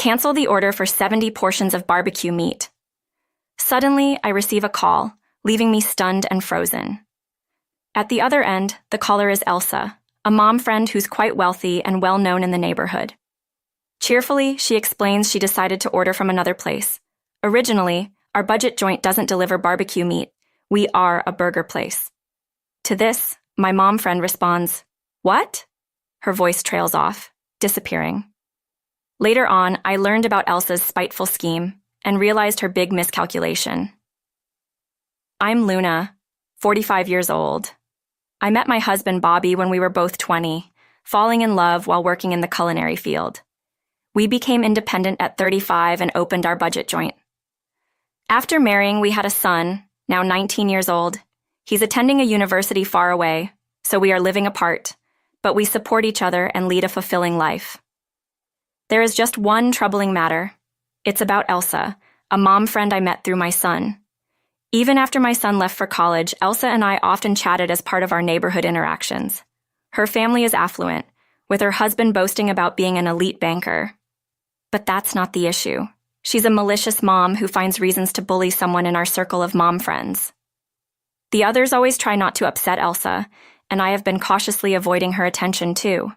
Cancel the order for 70 portions of barbecue meat. Suddenly, I receive a call, leaving me stunned and frozen. At the other end, the caller is Elsa, a mom friend who's quite wealthy and well-known in the neighborhood. Cheerfully, she explains she decided to order from another place. Originally, our budget joint doesn't deliver barbecue meat. We are a burger place. To this, my mom friend responds, "What?" Her voice trails off, disappearing. Later on, I learned about Elsa's spiteful scheme and realized her big miscalculation. I'm Luna, 45 years old. I met my husband Bobby when we were both 20, falling in love while working in the culinary field. We became independent at 35 and opened our budget joint. After marrying, we had a son, now 19 years old. He's attending a university far away, so we are living apart, but we support each other and lead a fulfilling life. There is just one troubling matter. It's about Elsa, a mom friend I met through my son. Even after my son left for college, Elsa and I often chatted as part of our neighborhood interactions. Her family is affluent, with her husband boasting about being an elite banker. But that's not the issue. She's a malicious mom who finds reasons to bully someone in our circle of mom friends. The others always try not to upset Elsa, and I have been cautiously avoiding her attention too.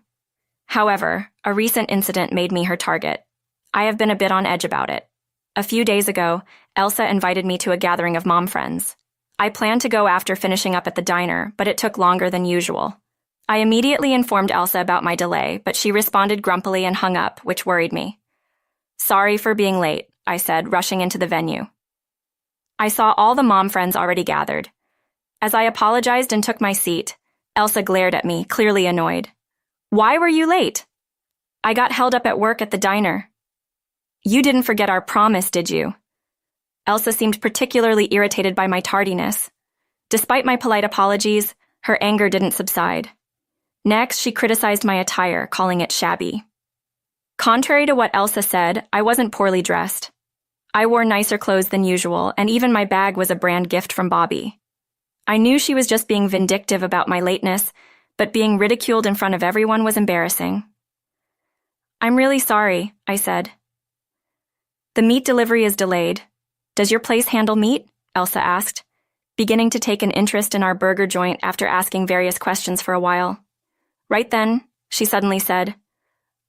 However, a recent incident made me her target. I have been a bit on edge about it. A few days ago, Elsa invited me to a gathering of mom friends. I planned to go after finishing up at the diner, but it took longer than usual. I immediately informed Elsa about my delay, but she responded grumpily and hung up, which worried me. "Sorry for being late," I said, rushing into the venue. I saw all the mom friends already gathered. As I apologized and took my seat, Elsa glared at me, clearly annoyed. "Why were you late?" "I got held up at work at the diner." "You didn't forget our promise, did you?" Elsa seemed particularly irritated by my tardiness. Despite my polite apologies, her anger didn't subside. Next, she criticized my attire, calling it shabby. Contrary to what Elsa said, I wasn't poorly dressed. I wore nicer clothes than usual, and even my bag was a brand gift from Bobby. I knew she was just being vindictive about my lateness, but being ridiculed in front of everyone was embarrassing. "I'm really sorry," I said. "The meat delivery is delayed. Does your place handle meat?" Elsa asked, beginning to take an interest in our burger joint after asking various questions for a while. Right then, she suddenly said,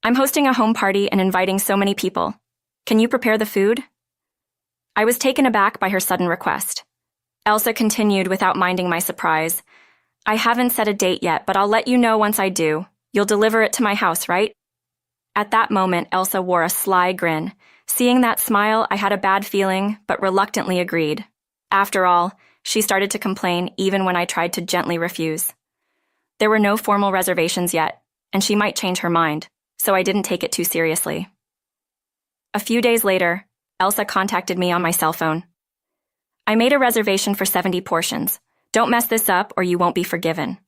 "I'm hosting a home party and inviting so many people. Can you prepare the food?" I was taken aback by her sudden request. Elsa continued without minding my surprise. "I haven't set a date yet, but I'll let you know once I do. You'll deliver it to my house, right?" At that moment, Elsa wore a sly grin. Seeing that smile, I had a bad feeling, but reluctantly agreed. After all, she started to complain even when I tried to gently refuse. There were no formal reservations yet, and she might change her mind, so I didn't take it too seriously. A few days later, Elsa contacted me on my cell phone. "I made a reservation for 70 portions. Don't mess this up or you won't be forgiven."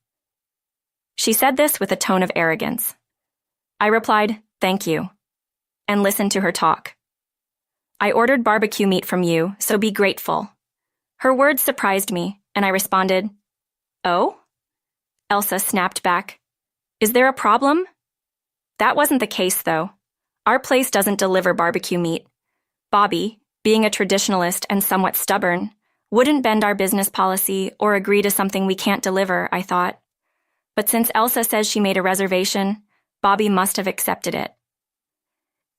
She said this with a tone of arrogance. I replied, "Thank you," and listened to her talk. "I ordered barbecue meat from you, so be grateful." Her words surprised me, and I responded, "Oh?" Elsa snapped back, "Is there a problem?" That wasn't the case, though. Our place doesn't deliver barbecue meat. Bobby, being a traditionalist and somewhat stubborn, wouldn't bend our business policy or agree to something we can't deliver, I thought. But since Elsa says she made a reservation, Bobby must have accepted it.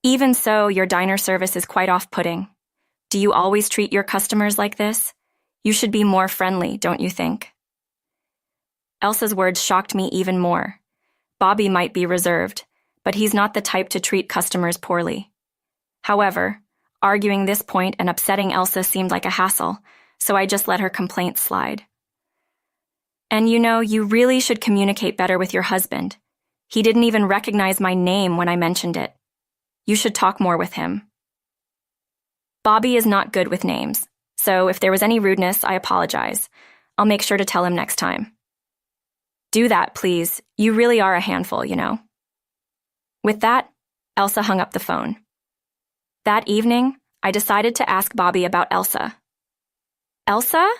Even so, your diner service is quite off-putting. Do you always treat your customers like this? You should be more friendly, don't you think? Elsa's words shocked me even more. Bobby might be reserved, but he's not the type to treat customers poorly. However, arguing this point and upsetting Elsa seemed like a hassle, so I just let her complaint slide. "And you really should communicate better with your husband. He didn't even recognize my name when I mentioned it. You should talk more with him." Bobby is not good with names, so if there was any rudeness, I apologize. I'll make sure to tell him next time. "Do that, please. You really are a handful, With that, Elsa hung up the phone. That evening, I decided to ask Bobby about Elsa. "Elsa?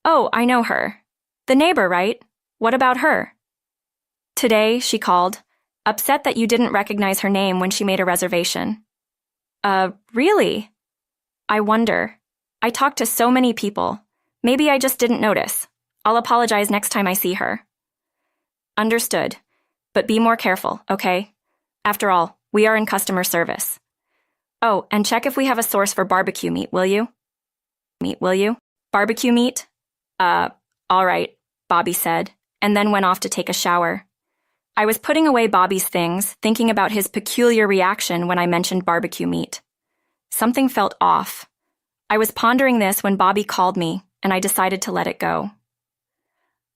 Oh, I know her. The neighbor, right? What about her?" "Today, she called, upset that you didn't recognize her name when she made a reservation. Really? I wonder. I talk to so many people. Maybe I just didn't notice. I'll apologize next time I see her. Understood. But be more careful, okay? After all, we are in customer service. Oh, and check if we have a source for barbecue meat, will you? Barbecue meat? All right, Bobby said, and then went off to take a shower. I was putting away Bobby's things, thinking about his peculiar reaction when I mentioned barbecue meat. Something felt off. I was pondering this when Bobby called me, and I decided to let it go.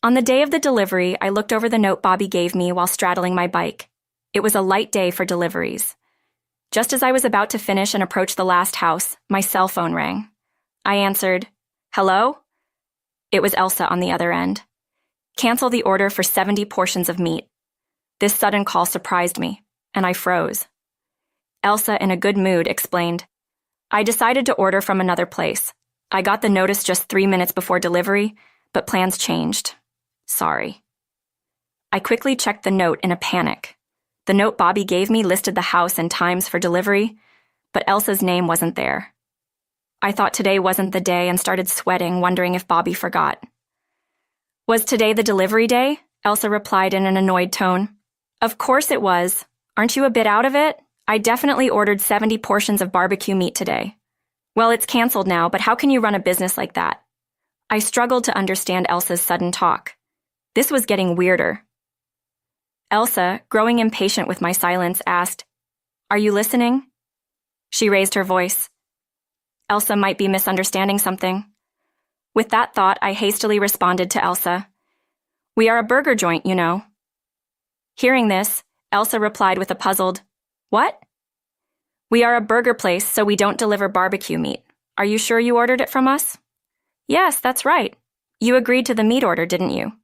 On the day of the delivery, I looked over the note Bobby gave me while straddling my bike. It was a light day for deliveries. Just as I was about to finish and approach the last house, my cell phone rang. I answered, "Hello?" It was Elsa on the other end. "Cancel the order for 70 portions of meat." This sudden call surprised me, and I froze. Elsa, in a good mood, explained, "I decided to order from another place. I got the notice just 3 minutes before delivery, but plans changed. Sorry." I quickly checked the note in a panic. The note Bobby gave me listed the house and times for delivery, but Elsa's name wasn't there. I thought today wasn't the day and started sweating, wondering if Bobby forgot. "Was today the delivery day?" Elsa replied in an annoyed tone. "Of course it was. Aren't you a bit out of it? I definitely ordered 70 portions of barbecue meat today." "Well, it's canceled now, but how can you run a business like that?" I struggled to understand Elsa's sudden talk. This was getting weirder. Elsa, growing impatient with my silence, asked, "Are you listening?" She raised her voice. Elsa might be misunderstanding something. With that thought, I hastily responded to Elsa, "We are a burger joint, you know." Hearing this, Elsa replied with a puzzled, "What?" "We are a burger place, so we don't deliver barbecue meat. Are you sure you ordered it from us?" "Yes, that's right. You agreed to the meat order, didn't you?"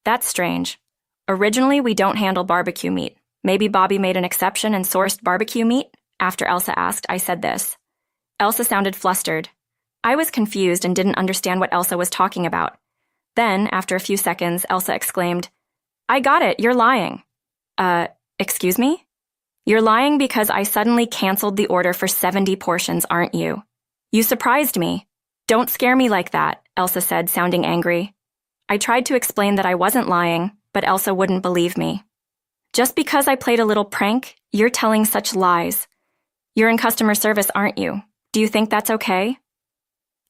"That's strange. Originally, we don't handle barbecue meat. Maybe Bobby made an exception and sourced barbecue meat?" After Elsa asked, I said this. Elsa sounded flustered. I was confused and didn't understand what Elsa was talking about. Then, after a few seconds, Elsa exclaimed, "I got it, you're lying." Excuse me? "You're lying because I suddenly canceled the order for 70 portions, aren't you? You surprised me." "Don't scare me like that," Elsa said, sounding angry. I tried to explain that I wasn't lying, but Elsa wouldn't believe me. "Just because I played a little prank, you're telling such lies. You're in customer service, aren't you? Do you think that's okay?"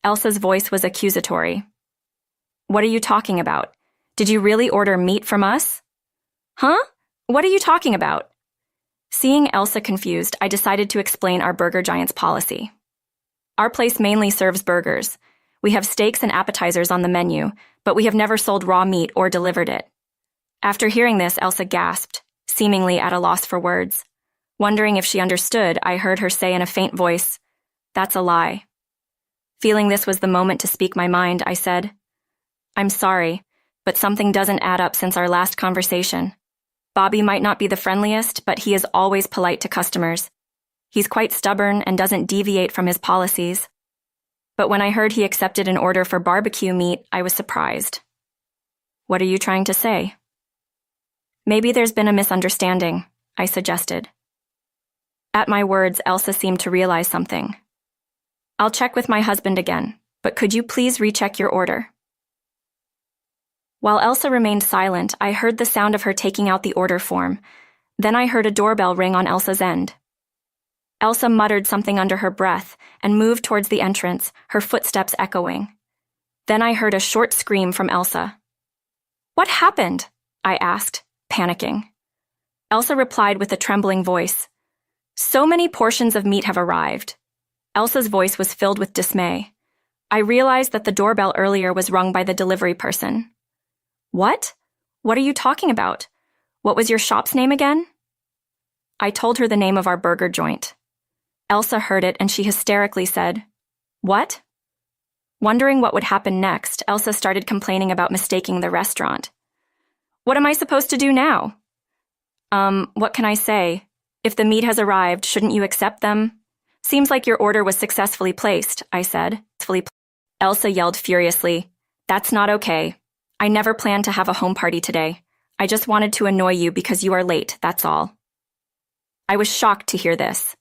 Elsa's voice was accusatory. "What are you talking about? Did you really order meat from us?" "Huh? What are you talking about?" Seeing Elsa confused, I decided to explain our Burger Giant's policy. Our place mainly serves burgers. We have steaks and appetizers on the menu, but we have never sold raw meat or delivered it. After hearing this, Elsa gasped, seemingly at a loss for words. Wondering if she understood, I heard her say in a faint voice, "That's a lie." Feeling this was the moment to speak my mind, I said, "I'm sorry, but something doesn't add up since our last conversation. Bobby might not be the friendliest, but he is always polite to customers. He's quite stubborn and doesn't deviate from his policies. But when I heard he accepted an order for barbecue meat, I was surprised." "What are you trying to say?" "Maybe there's been a misunderstanding," I suggested. At my words, Elsa seemed to realize something. "I'll check with my husband again, but could you please recheck your order?" While Elsa remained silent, I heard the sound of her taking out the order form. Then I heard a doorbell ring on Elsa's end. Elsa muttered something under her breath and moved towards the entrance, her footsteps echoing. Then I heard a short scream from Elsa. "What happened?" I asked, panicking. Elsa replied with a trembling voice, "So many portions of meat have arrived." Elsa's voice was filled with dismay. I realized that the doorbell earlier was rung by the delivery person. "What? What are you talking about? What was your shop's name again?" I told her the name of our burger joint. Elsa heard it and she hysterically said, "What?" Wondering what would happen next, Elsa started complaining about mistaking the restaurant. "What am I supposed to do now?" What can I say? If the meat has arrived, shouldn't you accept them?" "Seems like your order was successfully placed," I said. Elsa yelled furiously, "That's not okay. I never planned to have a home party today. I just wanted to annoy you because you are late, that's all." I was shocked to hear this.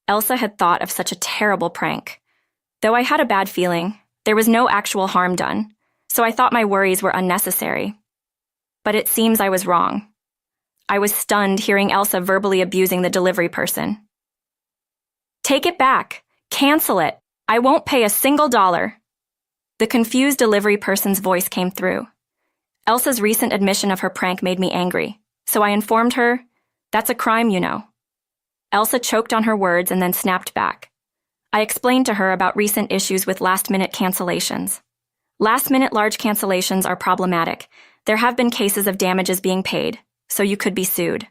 Elsa had thought of such a terrible prank. Though I had a bad feeling, there was no actual harm done, so I thought my worries were unnecessary. But it seems I was wrong. I was stunned hearing Elsa verbally abusing the delivery person. "Take it back. Cancel it. I won't pay a single dollar." The confused delivery person's voice came through. Elsa's recent admission of her prank made me angry, so I informed her, "That's a crime, you know." Elsa choked on her words and then snapped back. I explained to her about recent issues with last-minute cancellations. Last-minute large cancellations are problematic. There have been cases of damages being paid, so you could be sued.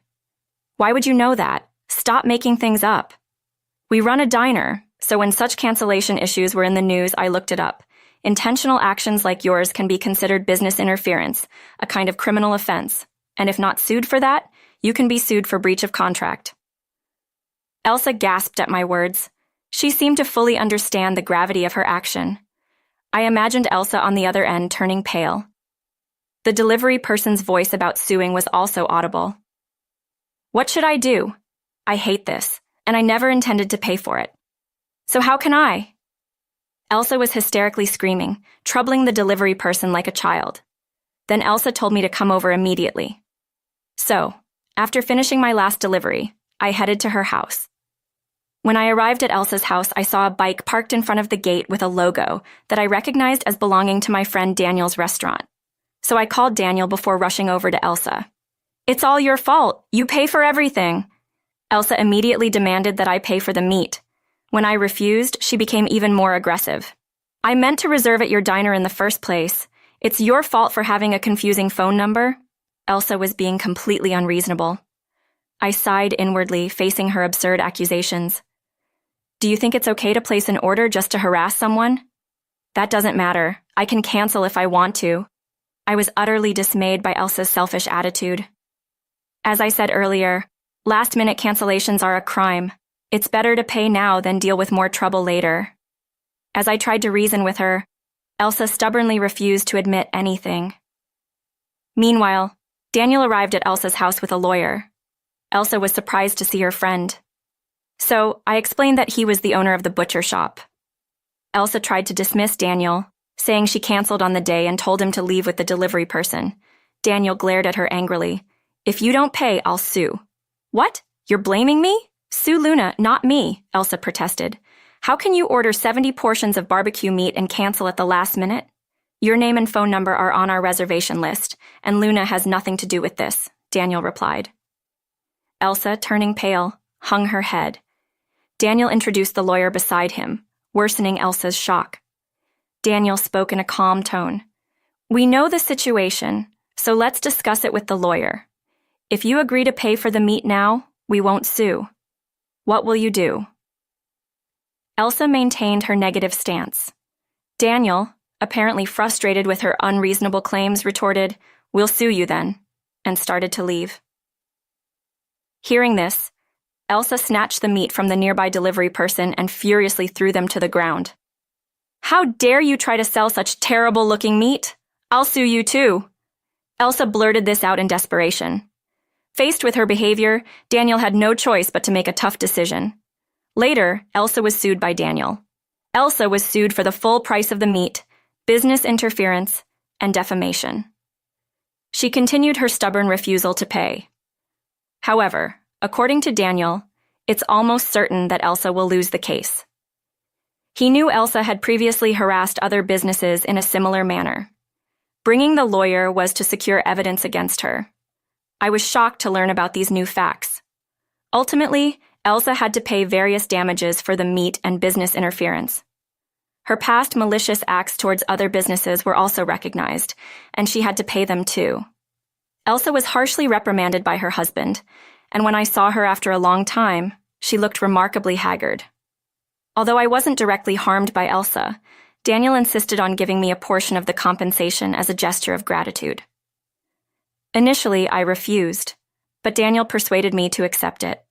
"Why would you know that? Stop making things up." "We run a diner, so when such cancellation issues were in the news, I looked it up. Intentional actions like yours can be considered business interference, a kind of criminal offense, and if not sued for that, you can be sued for breach of contract." Elsa gasped at my words. She seemed to fully understand the gravity of her action. I imagined Elsa on the other end turning pale. The delivery person's voice about suing was also audible. "What should I do? I hate this, and I never intended to pay for it. So how can I?" Elsa was hysterically screaming, troubling the delivery person like a child. Then Elsa told me to come over immediately. So, after finishing my last delivery, I headed to her house. When I arrived at Elsa's house, I saw a bike parked in front of the gate with a logo that I recognized as belonging to my friend Daniel's restaurant. So I called Daniel before rushing over to Elsa. "It's all your fault. You pay for everything." Elsa immediately demanded that I pay for the meat. When I refused, she became even more aggressive. "I meant to reserve at your diner in the first place. It's your fault for having a confusing phone number." Elsa was being completely unreasonable. I sighed inwardly, facing her absurd accusations. "Do you think it's okay to place an order just to harass someone?" "That doesn't matter. I can cancel if I want to." I was utterly dismayed by Elsa's selfish attitude. As I said earlier, last-minute cancellations are a crime. It's better to pay now than deal with more trouble later. As I tried to reason with her, Elsa stubbornly refused to admit anything. Meanwhile, Daniel arrived at Elsa's house with a lawyer. Elsa was surprised to see her friend. So, I explained that he was the owner of the butcher shop. Elsa tried to dismiss Daniel, saying she canceled on the day and told him to leave with the delivery person. Daniel glared at her angrily. "If you don't pay, I'll sue." "What? You're blaming me?" "Sue Luna, not me," Elsa protested. "How can you order 70 portions of barbecue meat and cancel at the last minute? Your name and phone number are on our reservation list, and Luna has nothing to do with this," Daniel replied. Elsa, turning pale, hung her head. Daniel introduced the lawyer beside him, worsening Elsa's shock. Daniel spoke in a calm tone. "We know the situation, so let's discuss it with the lawyer. If you agree to pay for the meat now, we won't sue. What will you do?" Elsa maintained her negative stance. Daniel, apparently frustrated with her unreasonable claims, retorted, "We'll sue you then," and started to leave. Hearing this, Elsa snatched the meat from the nearby delivery person and furiously threw them to the ground. "How dare you try to sell such terrible-looking meat? I'll sue you too." Elsa blurted this out in desperation. Faced with her behavior, Daniel had no choice but to make a tough decision. Later, Elsa was sued by Daniel. Elsa was sued for the full price of the meat, business interference, and defamation. She continued her stubborn refusal to pay. However, according to Daniel, it's almost certain that Elsa will lose the case. He knew Elsa had previously harassed other businesses in a similar manner. Bringing the lawyer was to secure evidence against her. I was shocked to learn about these new facts. Ultimately, Elsa had to pay various damages for the meat and business interference. Her past malicious acts towards other businesses were also recognized, and she had to pay them too. Elsa was harshly reprimanded by her husband, and when I saw her after a long time, she looked remarkably haggard. Although I wasn't directly harmed by Elsa, Daniel insisted on giving me a portion of the compensation as a gesture of gratitude. Initially, I refused, but Daniel persuaded me to accept it.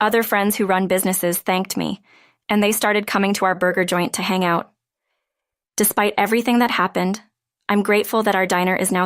Other friends who run businesses thanked me, and they started coming to our burger joint to hang out. Despite everything that happened, I'm grateful that our diner is now